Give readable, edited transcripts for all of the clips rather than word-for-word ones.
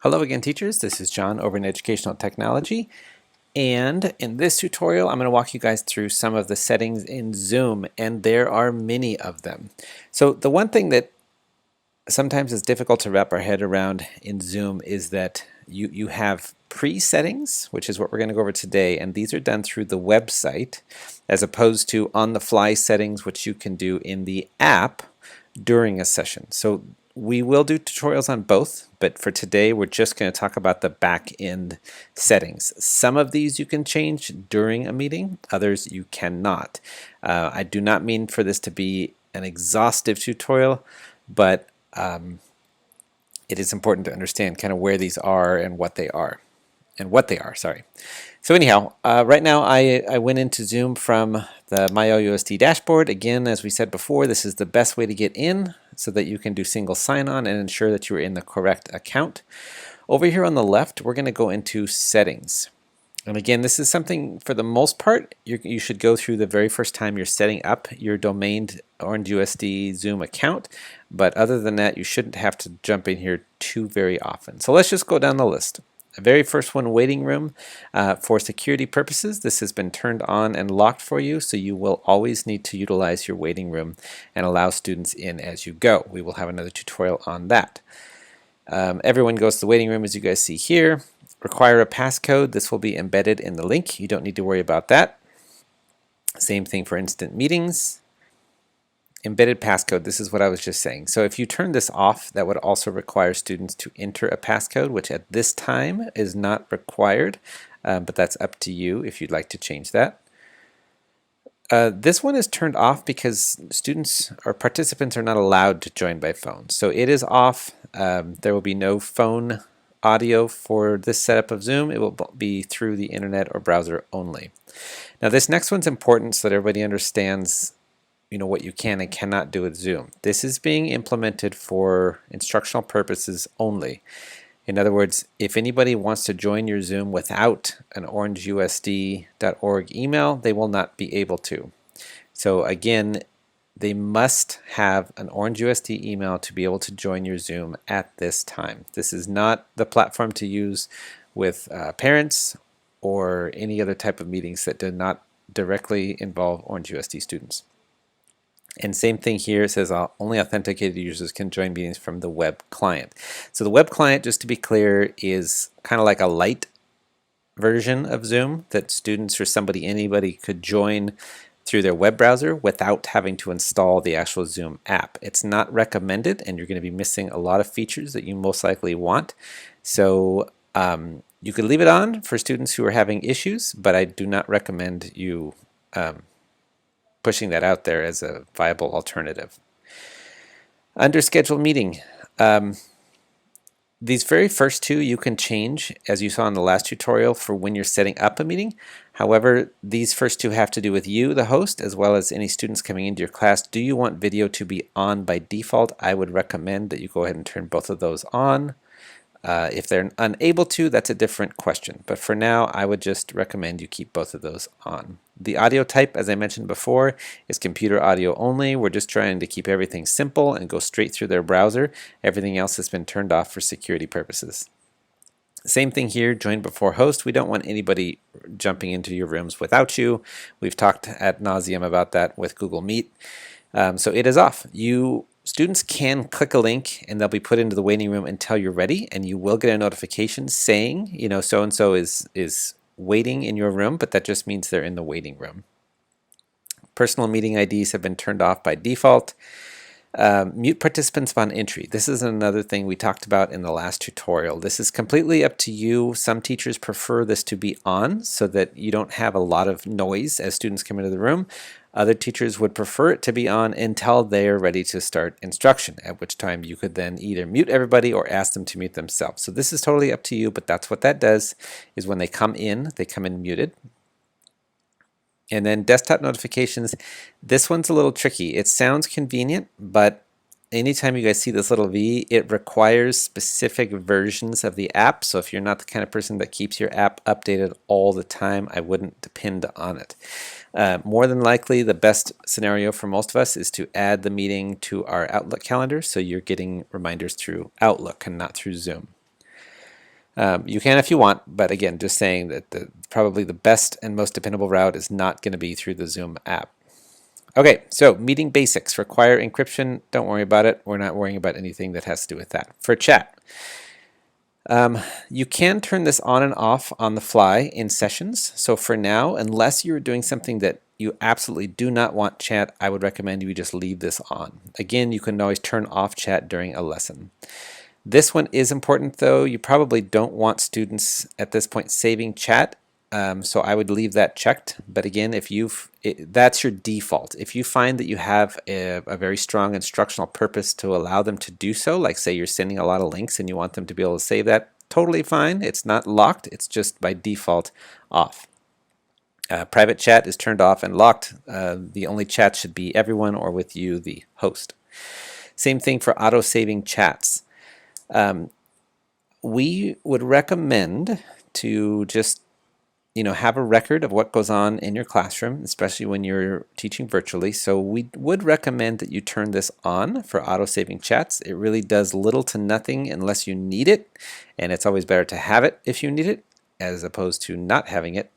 Hello again, teachers. This is John over in Educational Technology. And in this tutorial, I'm going to walk you guys through some of the settings in Zoom, and there are many of them. So the one thing that sometimes is difficult to wrap our head around in Zoom is that you have pre-settings, which is what we're going to go over today, and these are done through the website, as opposed to on-the-fly settings, which you can do in the app during a session. So we will do tutorials on both, but for today we're just going to talk about the back end settings. Some of these you can change during a meeting, others you cannot. I do not mean for this to be an exhaustive tutorial, but it is important to understand kind of where these are and what they are. Sorry. So anyhow, right now I went into Zoom from the MyOUSD dashboard. Again, as we said before, this is the best way to get in so that you can do single sign-on and ensure that you're in the correct account. Over here on the left, we're going to go into settings. And again, this is something, for the most part, you should go through the very first time you're setting up your domained OrangeUSD Zoom account. But other than that, you shouldn't have to jump in here too very often. So let's just go down the list. The very first one, waiting room. For security purposes, this has been turned on and locked for you, so you will always need to utilize your waiting room and allow students in as you go. We will have another tutorial on that. Everyone goes to the waiting room, as you guys see here. Require a passcode. This will be embedded in the link. You don't need to worry about that. Same thing for instant meetings. Embedded passcode, this is what I was just saying. So if you turn this off, that would also require students to enter a passcode, which at this time is not required, but that's up to you if you'd like to change that. This one is turned off because students or participants are not allowed to join by phone. So it is off. There will be no phone audio for this setup of Zoom. It will be through the internet or browser only. Now this next one's important so that everybody understands what you can and cannot do with Zoom. This is being implemented for instructional purposes only. In other words, if anybody wants to join your Zoom without an orangeusd.org email, they will not be able to. So again, they must have an OrangeUSD email to be able to join your Zoom at this time. This is not the platform to use with parents or any other type of meetings that do not directly involve OrangeUSD students. And same thing here, it says only authenticated users can join meetings from the web client. So the web client, just to be clear, is kind of like a light version of Zoom that students or anybody could join through their web browser without having to install the actual Zoom app. It's not recommended, and you're going to be missing a lot of features that you most likely want. So you could leave it on for students who are having issues, but I do not recommend you pushing that out there as a viable alternative. Under scheduled meeting, these very first two you can change, as you saw in the last tutorial, for when you're setting up a meeting. However, these first two have to do with you, the host, as well as any students coming into your class. Do you want video to be on by default? I would recommend that you go ahead and turn both of those on. If they're unable to, that's a different question. But for now, I would just recommend you keep both of those on. The audio type, as I mentioned before, is computer audio only. We're just trying to keep everything simple and go straight through their browser. Everything else has been turned off for security purposes. Same thing here, join before host. We don't want anybody jumping into your rooms without you. We've talked ad nauseum about that with Google Meet. So it is off. Students can click a link and they'll be put into the waiting room until you're ready, and you will get a notification saying, so-and-so is waiting in your room, but that just means they're in the waiting room. Personal meeting IDs have been turned off by default. Mute participants upon entry. This is another thing we talked about in the last tutorial. This is completely up to you. Some teachers prefer this to be on so that you don't have a lot of noise as students come into the room. Other teachers would prefer it to be on until they are ready to start instruction, at which time you could then either mute everybody or ask them to mute themselves. So this is totally up to you, but that's what that does, is when they come in muted. And then desktop notifications, this one's a little tricky. It sounds convenient, but anytime you guys see this little V, it requires specific versions of the app. So if you're not the kind of person that keeps your app updated all the time, I wouldn't depend on it. More than likely, the best scenario for most of us is to add the meeting to our Outlook calendar, so you're getting reminders through Outlook and not through Zoom. You can if you want, but again, just saying that probably the best and most dependable route is not going to be through the Zoom app. Okay, so meeting basics require encryption. Don't worry about it. We're not worrying about anything that has to do with that. For chat, you can turn this on and off on the fly in sessions. So for now, unless you're doing something that you absolutely do not want chat, I would recommend you just leave this on. Again, you can always turn off chat during a lesson. This one is important though. You probably don't want students at this point saving chat, so I would leave that checked. But again, if that's your default. If you find that you have a very strong instructional purpose to allow them to do so, like say you're sending a lot of links and you want them to be able to save that, totally fine. It's not locked. It's just by default off. Private chat is turned off and locked. The only chat should be everyone or with you, the host. Same thing for auto-saving chats. We would recommend to just have a record of what goes on in your classroom, especially when you're teaching virtually. So we would recommend that you turn this on for auto-saving chats. It really does little to nothing unless you need it, and it's always better to have it if you need it as opposed to not having it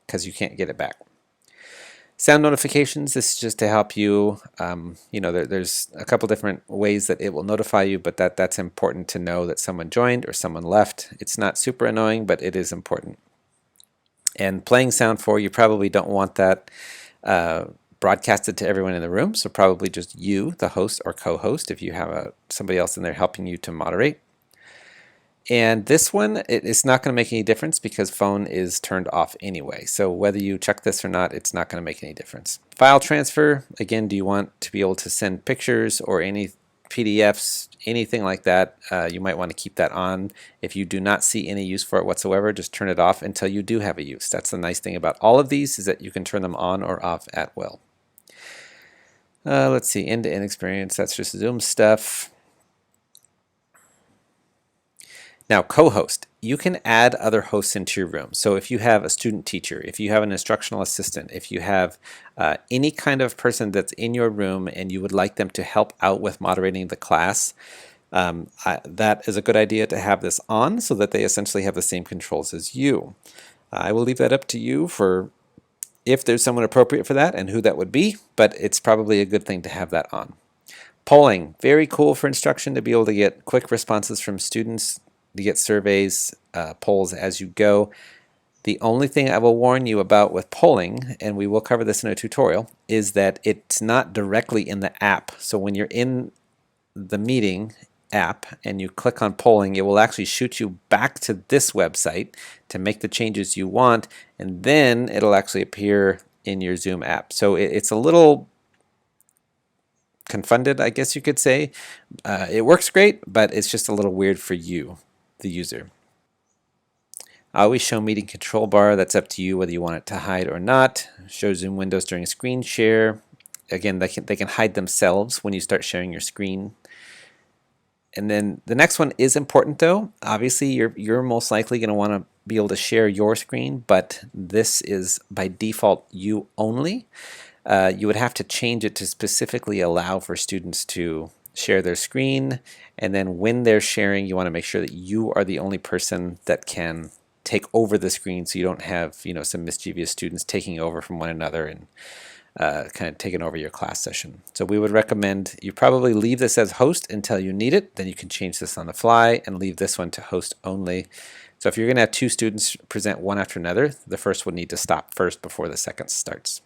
because you can't get it back. Sound notifications, this is just to help you, there's a couple different ways that it will notify you, but that's important to know that someone joined or someone left. It's not super annoying, but it is important. And playing sound for, you probably don't want that broadcasted to everyone in the room, so probably just you, the host or co-host, if you have somebody else in there helping you to moderate. And this one, it's not going to make any difference because phone is turned off anyway. So whether you check this or not, it's not going to make any difference. File transfer, again, do you want to be able to send pictures or any PDFs, anything like that? You might want to keep that on. If you do not see any use for it whatsoever, just turn it off until you do have a use. That's the nice thing about all of these is that you can turn them on or off at will. Let's see, end-to-end experience, that's just Zoom stuff. Now, co-host, you can add other hosts into your room. So if you have a student teacher, if you have an instructional assistant, if you have any kind of person that's in your room and you would like them to help out with moderating the class, that is a good idea to have this on so that they essentially have the same controls as you. I will leave that up to you for if there's someone appropriate for that and who that would be, but it's probably a good thing to have that on. Polling, very cool for instruction to be able to get quick responses from students, to get surveys, polls as you go. The only thing I will warn you about with polling, and we will cover this in a tutorial, is that it's not directly in the app. So when you're in the meeting app and you click on polling, it will actually shoot you back to this website to make the changes you want, and then it'll actually appear in your Zoom app. So it's a little confounded, I guess you could say. It works great, but it's just a little weird for you, the user. I always show meeting control bar. That's up to you whether you want it to hide or not. Show Zoom windows during screen share. Again, they can hide themselves when you start sharing your screen. And then the next one is important though. Obviously, you're most likely going to want to be able to share your screen, but this is by default you only. You would have to change it to specifically allow for students to share their screen, and then when they're sharing, you want to make sure that you are the only person that can take over the screen, so you don't have some mischievous students taking over from one another and kind of taking over your class session. So we would recommend you probably leave this as host until you need it. Then you can change this on the fly and leave this one to host only. So if you're going to have two students present one after another, the first would need to stop first before the second starts.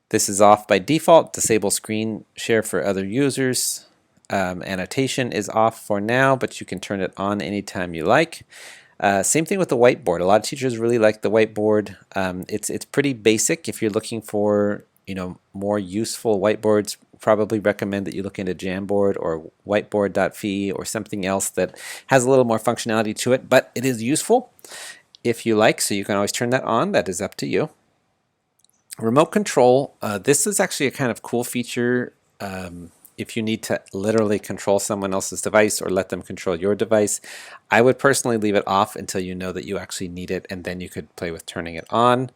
This is off by default. Disable screen share for other users. Annotation is off for now, but you can turn it on anytime you like. Same thing with the whiteboard. A lot of teachers really like the whiteboard. It's pretty basic. If you're looking for more useful whiteboards, probably recommend that you look into Jamboard or whiteboard.fi or something else that has a little more functionality to it, but it is useful if you like, so you can always turn that on. That is up to you. Remote control, this is actually a kind of cool feature if you need to literally control someone else's device or let them control your device. I would personally leave it off until you know that you actually need it, and then you could play with turning it on.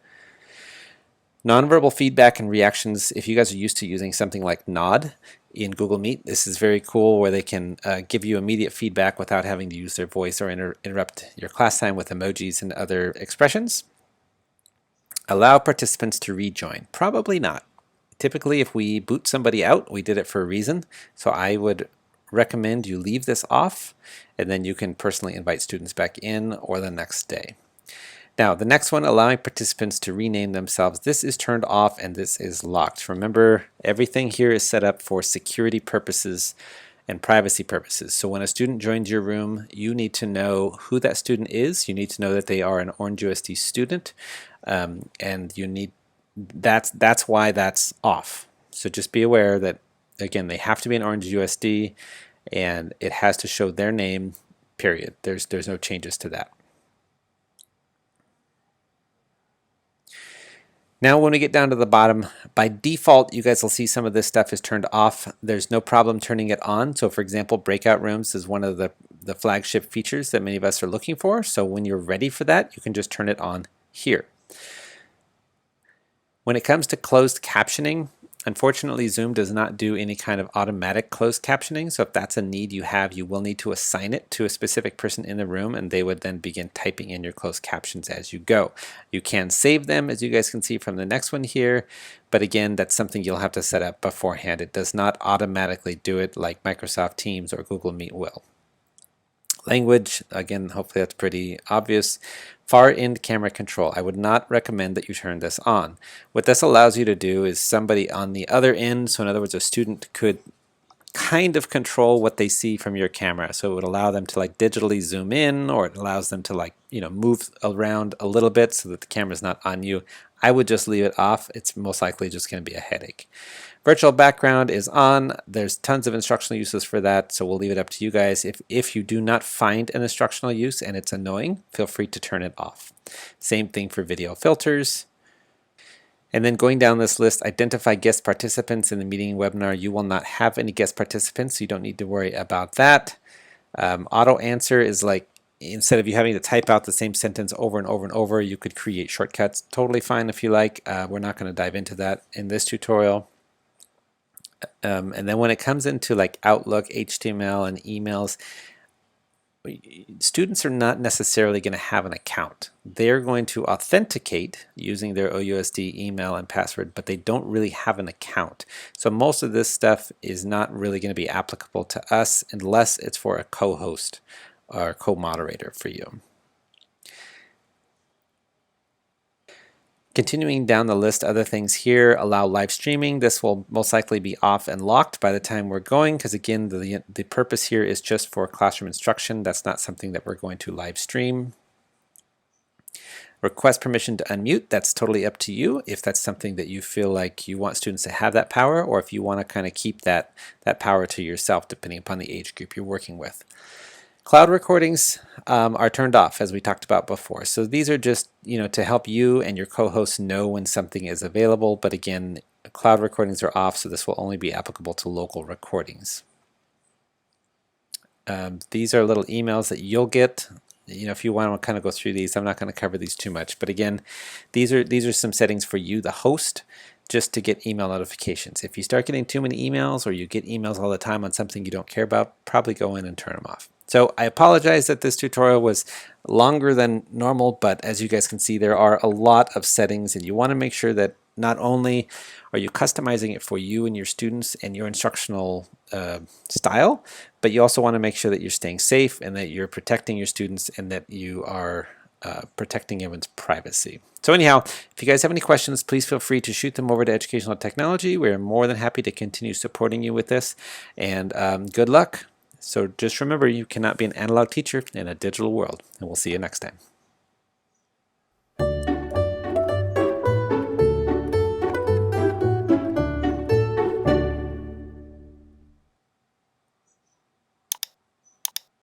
Nonverbal feedback and reactions, if you guys are used to using something like Nod in Google Meet, this is very cool where they can give you immediate feedback without having to use their voice or interrupt your class time with emojis and other expressions. Allow participants to rejoin. Probably not. Typically, if we boot somebody out, we did it for a reason. So I would recommend you leave this off, and then you can personally invite students back in or the next day. Now, the next one, allowing participants to rename themselves. This is turned off and this is locked. Remember, everything here is set up for security purposes and privacy purposes. So when a student joins your room, you need to know who that student is. You need to know that they are an OrangeUSD student, and you need that's why that's off. So just be aware that, again, they have to be an OrangeUSD, and it has to show their name, period. There's no changes to that. Now when we get down to the bottom, by default, you guys will see some of this stuff is turned off. There's no problem turning it on. So for example, breakout rooms is one of the flagship features that many of us are looking for. So when you're ready for that, you can just turn it on here. When it comes to closed captioning, unfortunately, Zoom does not do any kind of automatic closed captioning. So if that's a need you have, you will need to assign it to a specific person in the room, and they would then begin typing in your closed captions as you go. You can save them, as you guys can see from the next one here. But again, that's something you'll have to set up beforehand. It does not automatically do it like Microsoft Teams or Google Meet will. Language, again, hopefully that's pretty obvious. Far end camera control. I would not recommend that you turn this on. What this allows you to do is somebody on the other end, so in other words, a student could kind of control what they see from your camera. So it would allow them to like digitally zoom in, or it allows them to like, move around a little bit so that the camera's not on you. I would just leave it off. It's most likely just going to be a headache. Virtual background is on. There's tons of instructional uses for that, so we'll leave it up to you guys. If you do not find an instructional use and it's annoying, feel free to turn it off. Same thing for video filters. And then going down this list, identify guest participants in the meeting webinar. You will not have any guest participants, so you don't need to worry about that. Auto answer is like, instead of you having to type out the same sentence over and over and over, you could create shortcuts. Totally fine if you like. We're not going to dive into that in this tutorial. And then when it comes into like Outlook, HTML, and emails, students are not necessarily going to have an account. They're going to authenticate using their OUSD email and password, but they don't really have an account. So most of this stuff is not really going to be applicable to us unless it's for a co-host or co-moderator for you. Continuing down the list, other things here, allow live streaming. This will most likely be off and locked by the time we're going, because again, the purpose here is just for classroom instruction. That's not something that we're going to live stream. Request permission to unmute. That's totally up to you if that's something that you feel like you want students to have that power, or if you want to kind of keep that power to yourself, depending upon the age group you're working with. Cloud recordings are turned off, as we talked about before. So these are just, to help you and your co-hosts know when something is available. But again, cloud recordings are off, so this will only be applicable to local recordings. These are little emails that you'll get. If you want to kind of go through these, I'm not going to cover these too much. But again, these are some settings for you, the host, just to get email notifications. If you start getting too many emails, or you get emails all the time on something you don't care about, probably go in and turn them off. So I apologize that this tutorial was longer than normal, but as you guys can see, there are a lot of settings, and you want to make sure that not only are you customizing it for you and your students and your instructional style, but you also want to make sure that you're staying safe and that you're protecting your students and that you are protecting everyone's privacy. So anyhow, if you guys have any questions, please feel free to shoot them over to Educational Technology. We're more than happy to continue supporting you with this, and good luck. So just remember, you cannot be an analog teacher in a digital world, and we'll see you next time.